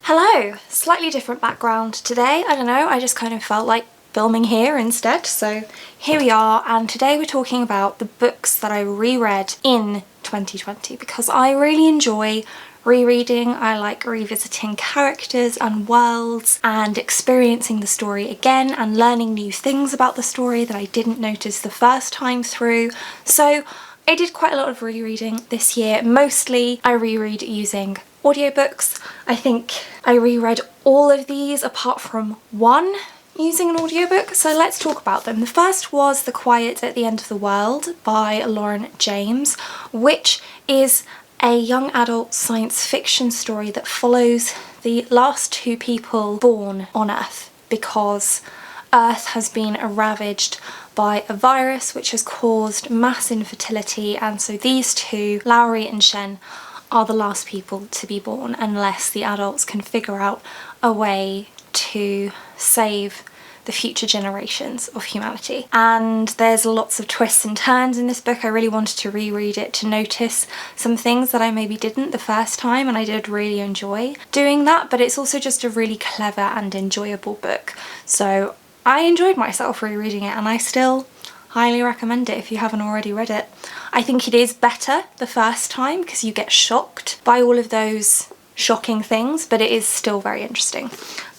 Hello! Slightly different background today. I don't know, I just kind of felt like filming here instead. So here we are, and today we're talking about the books that I reread in 2020 because I really enjoy rereading. I like revisiting characters and worlds and experiencing the story again and learning new things about the story that I didn't notice the first time through. So I did quite a lot of rereading this year. Mostly I reread using audiobooks. I think I reread all of these apart from one using an audiobook, so let's talk about them. The first was The Quiet at the End of the World by Lauren James, which is a young adult science fiction story that follows the last two people born on Earth because Earth has been ravaged by a virus which has caused mass infertility, and so these two, Lowry and Shen, are the last people to be born unless the adults can figure out a way to save the future generations of humanity. And there's lots of twists and turns in this book. I really wanted to reread it to notice some things that I maybe didn't the first time, and I did really enjoy doing that, but it's also just a really clever and enjoyable book. So I enjoyed myself rereading it, and I still highly recommend it if you haven't already read it. I think it is better the first time because you get shocked by all of those shocking things, but it is still very interesting.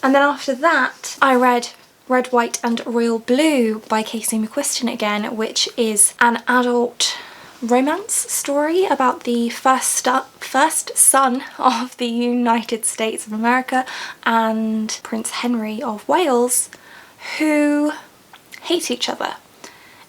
And then after that, I read Red, White and Royal Blue by Casey McQuiston again, which is an adult romance story about the first son of the United States of America and Prince Henry of Wales, who hate each other.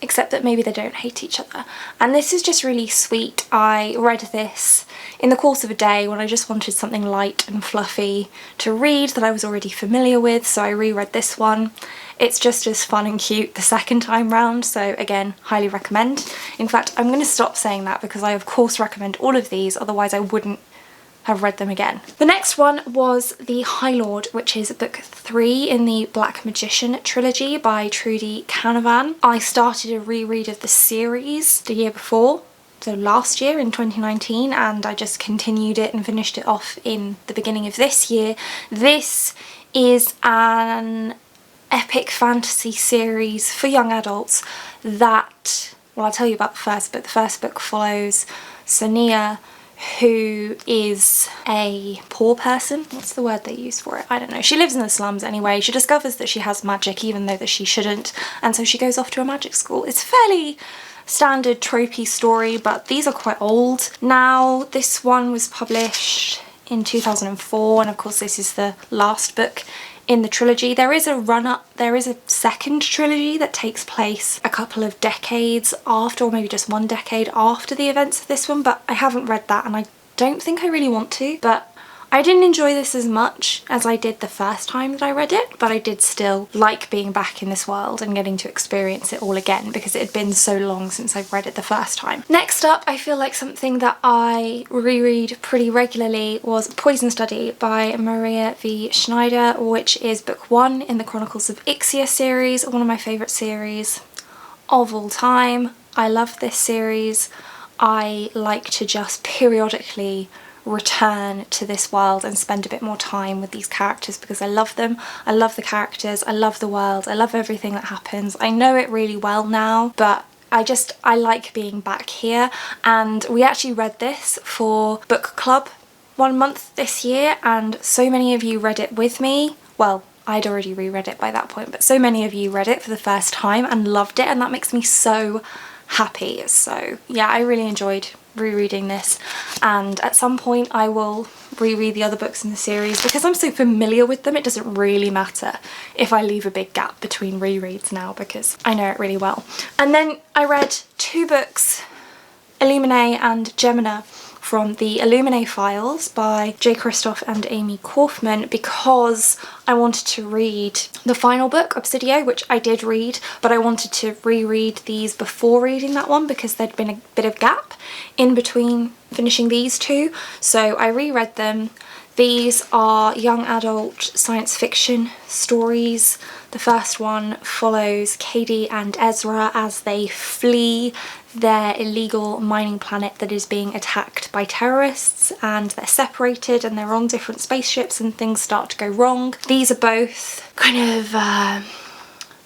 Except that maybe they don't hate each other. And this is just really sweet. I read this in the course of a day when I just wanted something light and fluffy to read that I was already familiar with, so I reread this one. It's just as fun and cute the second time round, so again, highly recommend. In fact, I'm going to stop saying that because I of course recommend all of these, otherwise I wouldn't have read them again. The next one was The Highlord, which is book 3 in the Black Magician trilogy by Trudy Canavan. I started a reread of the series the year before, so last year in 2019, and I just continued it and finished it off in the beginning of this year. This is an epic fantasy series for young adults that, well, I'll tell you about the first book. The first book follows Sonia, who is a poor person. What's the word they use for it? I don't know. She lives in the slums anyway. She discovers that she has magic even though that she shouldn't, and so she goes off to a magic school. It's a fairly standard tropey story, but these are quite old now. This one was published in 2004, and of course this is the last book in the trilogy. There is a run-up, there is a second trilogy that takes place a couple of decades after, or maybe just one decade after the events of this one, but I haven't read that and I don't think I really want to. But I didn't enjoy this as much as I did the first time that I read it, but I did still like being back in this world and getting to experience it all again because it had been so long since I've read it the first time. Next up, I feel like something that I reread pretty regularly was Poison Study by Maria V. Schneider, which is book 1 in the Chronicles of Ixia series, one of my favourite series of all time. I love this series. I like to just periodically return to this world and spend a bit more time with these characters because I love them. I love the characters, I love the world, I love everything that happens. I know it really well now, but I like being back here. And we actually read this for book club 1 month this year, and so many of you read it with me. Well, I'd already reread it by that point, but so many of you read it for the first time and loved it, and that makes me so happy. So yeah, I really enjoyed rereading this, and at some point I will reread the other books in the series because I'm so familiar with them. It doesn't really matter if I leave a big gap between rereads now because I know it really well. And then I read 2 books, Illuminae and Gemina, from the Illuminae files by J. Christoph and Amy Kaufman because I wanted to read the final book, Obsidio, which I did read, but I wanted to reread these before reading that one because there'd been a bit of gap in between finishing these two, so I reread them. These are young adult science fiction stories. The first one follows Katie and Ezra as they flee their illegal mining planet that is being attacked by terrorists, and they're separated and they're on different spaceships and things start to go wrong. These are both kind of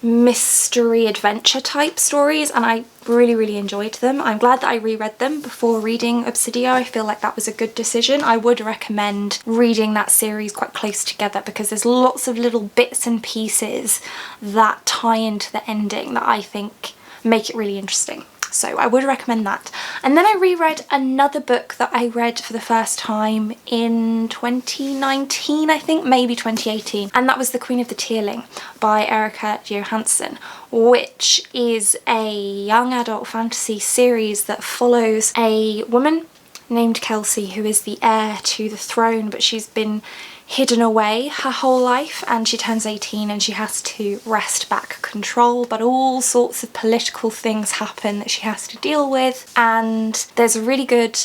mystery adventure type stories, and I really enjoyed them. I'm glad that I reread them before reading Obsidia. I feel like that was a good decision. I would recommend reading that series quite close together because there's lots of little bits and pieces that tie into the ending that I think make it really interesting. So I would recommend that. And then I reread another book that I read for the first time in 2019, I think, maybe 2018. And that was The Queen of the Tealing by Erica Johansson, which is a young adult fantasy series that follows a woman named Kelsey who is the heir to the throne, but she's been hidden away her whole life, and she turns 18 and she has to wrest back control, but all sorts of political things happen that she has to deal with. And there's a really good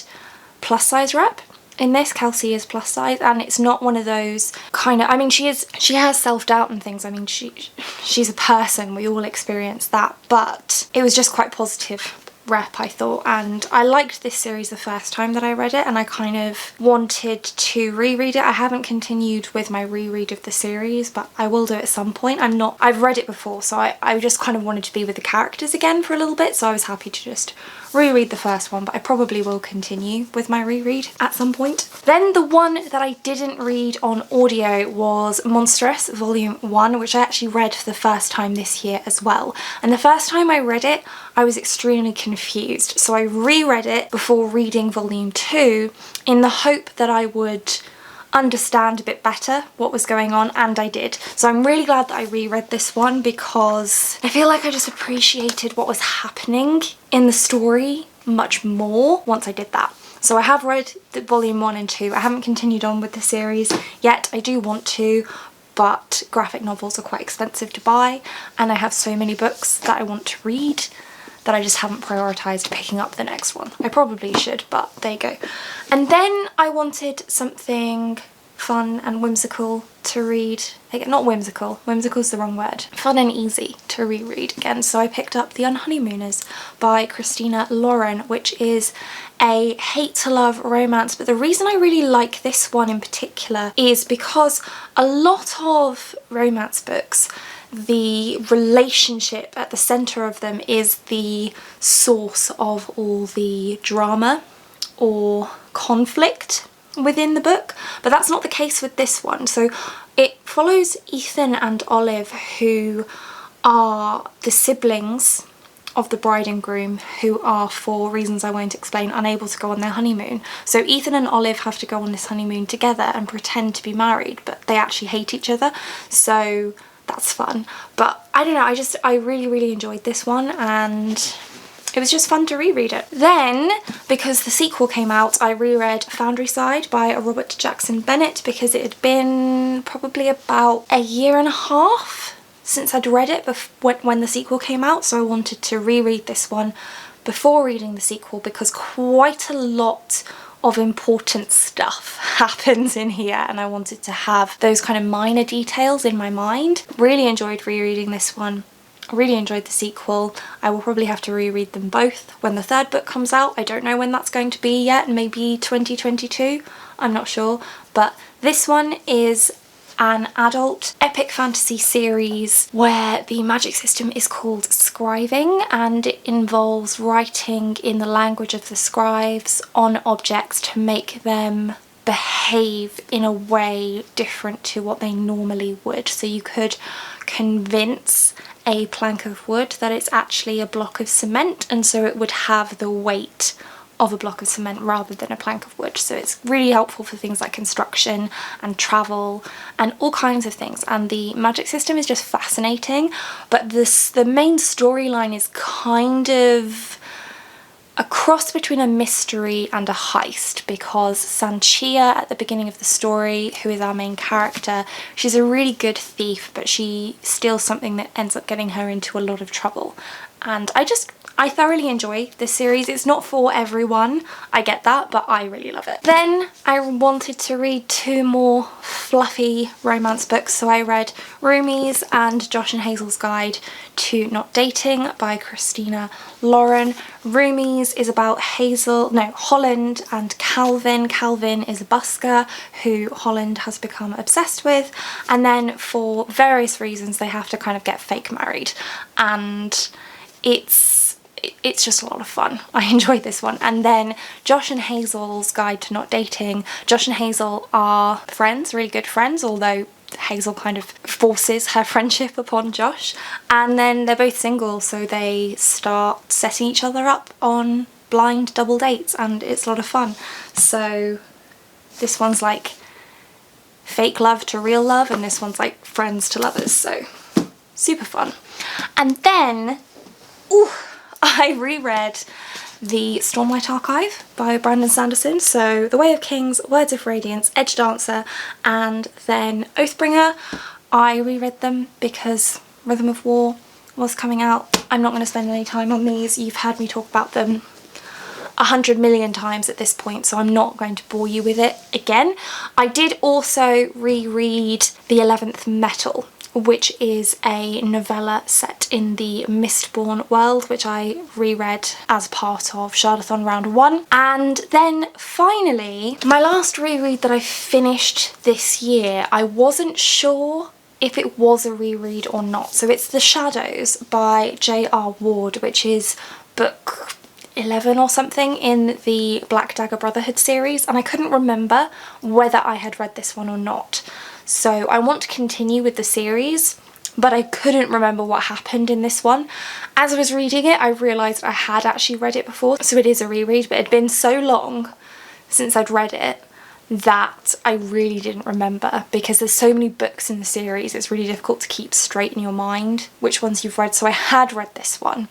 plus size rep in this. Kelsey is plus size, and it's not one of those kind of, I mean, she has self-doubt and things. I mean, she's a person, we all experience that, but it was just quite positive rep, I thought, and I liked this series the first time that I read it, and I kind of wanted to reread it. I haven't continued with my reread of the series, but I will do it at some point. I've read it before, so I just kind of wanted to be with the characters again for a little bit, so I was happy to just reread the first one, but I probably will continue with my reread at some point. Then the one that I didn't read on audio was Monstrous Volume 1, which I actually read for the first time this year as well. And the first time I read it, I was extremely confused, so I reread it before reading Volume 2 in the hope that I would understand a bit better what was going on, and I did. So I'm really glad that I reread this one because I feel like I just appreciated what was happening in the story much more once I did that. So I have read the Volume 1 and 2. I haven't continued on with the series yet. I do want to, but graphic novels are quite expensive to buy, and I have so many books that I want to read that I just haven't prioritised picking up the next one. I probably should, but there you go. And then I wanted something fun and whimsical to read. Not whimsical, whimsical's the wrong word. Fun and easy to reread again. So I picked up The Honeymooners by Christina Lauren, which is a hate to love romance. But the reason I really like this one in particular is because a lot of romance books, the relationship at the centre of them is the source of all the drama or conflict within the book, but that's not the case with this one. So it follows Ethan and Olive, who are the siblings of the bride and groom, who are, for reasons I won't explain, unable to go on their honeymoon. So Ethan and Olive have to go on this honeymoon together and pretend to be married, but they actually hate each other, so that's fun. But I don't know, I really enjoyed this one, and it was just fun to reread it. Then, because the sequel came out, I reread Foundry Side by Robert Jackson Bennett because it had been probably about a year and a half since I'd read it when the sequel came out, so I wanted to reread this one before reading the sequel because quite a lot of important stuff happens in here, and I wanted to have those kind of minor details in my mind. Really enjoyed rereading this one. I really enjoyed the sequel. I will probably have to reread them both when the third book comes out. I don't know when that's going to be yet, maybe 2022, I'm not sure. But this one is an adult epic fantasy series where the magic system is called scriving, and it involves writing in the language of the scribes on objects to make them behave in a way different to what they normally would. So you could convince a plank of wood that it's actually a block of cement, and so it would have the weight of a block of cement rather than a plank of wood. So it's really helpful for things like construction and travel and all kinds of things, and the magic system is just fascinating. But the main storyline is kind of a cross between a mystery and a heist, because Sanchia at the beginning of the story, who is our main character, she's a really good thief, but she steals something that ends up getting her into a lot of trouble. And I thoroughly enjoy this series. It's not for everyone, I get that, but I really love it. Then I wanted to read 2 more fluffy romance books, so I read Roomies and Josh and Hazel's Guide to Not Dating by Christina Lauren. Roomies is about Holland and Calvin. Calvin is a busker who Holland has become obsessed with, and then for various reasons they have to kind of get fake married, and it's just a lot of fun. I enjoyed this one. And then Josh and Hazel's Guide to Not Dating. Josh and Hazel are friends, really good friends, although Hazel kind of forces her friendship upon Josh. And then they're both single, so they start setting each other up on blind double dates, and it's a lot of fun. So this one's like fake love to real love, and this one's like friends to lovers, so super fun. And then, I reread the Stormlight Archive by Brandon Sanderson, so The Way of Kings, Words of Radiance, Edge Dancer, and then Oathbringer. I reread them because Rhythm of War was coming out. I'm not going to spend any time on these. You've heard me talk about them 100 million times at this point, so I'm not going to bore you with it again. I did also reread The 11th Metal, which is a novella set in the Mistborn world, which I reread as part of Charlottethon Round 1. And then finally, my last reread that I finished this year, I wasn't sure if it was a reread or not. So it's The Shadows by J.R. Ward, which is book 11 or something in the Black Dagger Brotherhood series, and I couldn't remember whether I had read this one or not. So I want to continue with the series, but I couldn't remember what happened in this one. As I was reading it, I realised I had actually read it before, so it is a reread, but it had been so long since I'd read it that I really didn't remember, because there's so many books in the series, it's really difficult to keep straight in your mind which ones you've read. So I had read this one,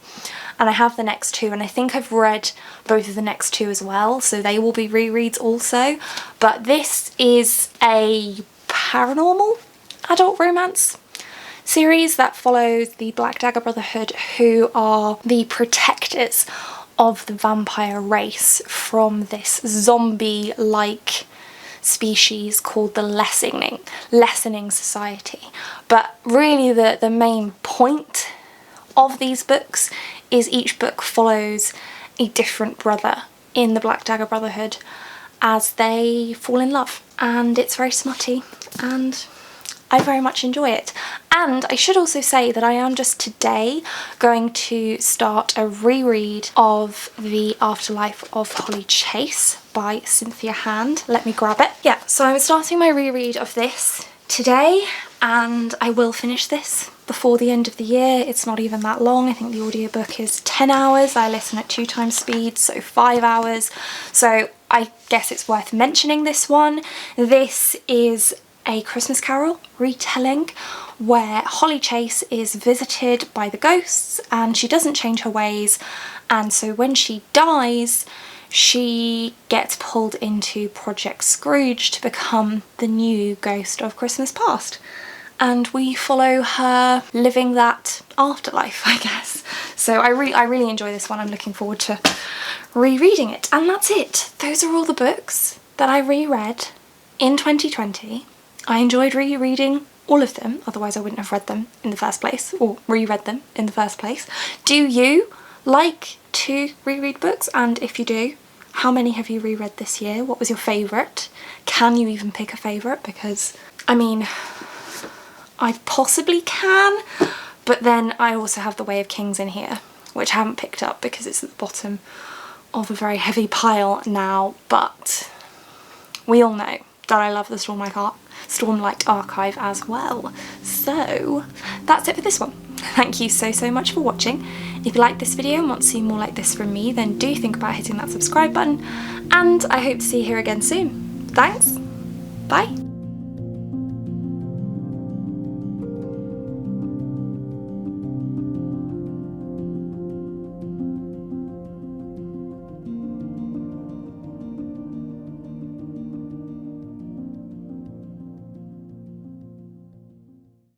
and I have the next 2, and I think I've read both of the next 2 as well, so they will be rereads also. But this is a paranormal adult romance series that follows the Black Dagger Brotherhood, who are the protectors of the vampire race from this zombie-like species called the Lessening Society. But really the main point of these books is each book follows a different brother in the Black Dagger Brotherhood as they fall in love, and it's very smutty and I very much enjoy it. And I should also say that I am just today going to start a reread of The Afterlife of Holly Chase by Cynthia Hand. Let me grab it. Yeah, so I'm starting my reread of this today, and I will finish this before the end of the year. It's not even that long. I think the audiobook is 10 hours. I listen at 2 times speed, so 5 hours. So I guess it's worth mentioning this one. This is a Christmas Carol retelling where Holly Chase is visited by the ghosts and she doesn't change her ways, and so when she dies she gets pulled into Project Scrooge to become the new ghost of Christmas past, and we follow her living that afterlife, I guess. So I really enjoy this one. I'm looking forward to rereading it. And that's it. Those are all the books that I reread in 2020. I enjoyed rereading all of them, otherwise I wouldn't have read them in the first place, or reread them in the first place. Do you like to reread books? And if you do, how many have you reread this year? What was your favourite? Can you even pick a favourite? Because, I mean, I possibly can, but then I also have The Way of Kings in here, which I haven't picked up because it's at the bottom of a very heavy pile now, but we all know that I love the Stormlight Archive as well. So that's it for this one. Thank you so much for watching. If you like this video and want to see more like this from me, then do think about hitting that subscribe button, and I hope to see you here again soon. Thanks, bye.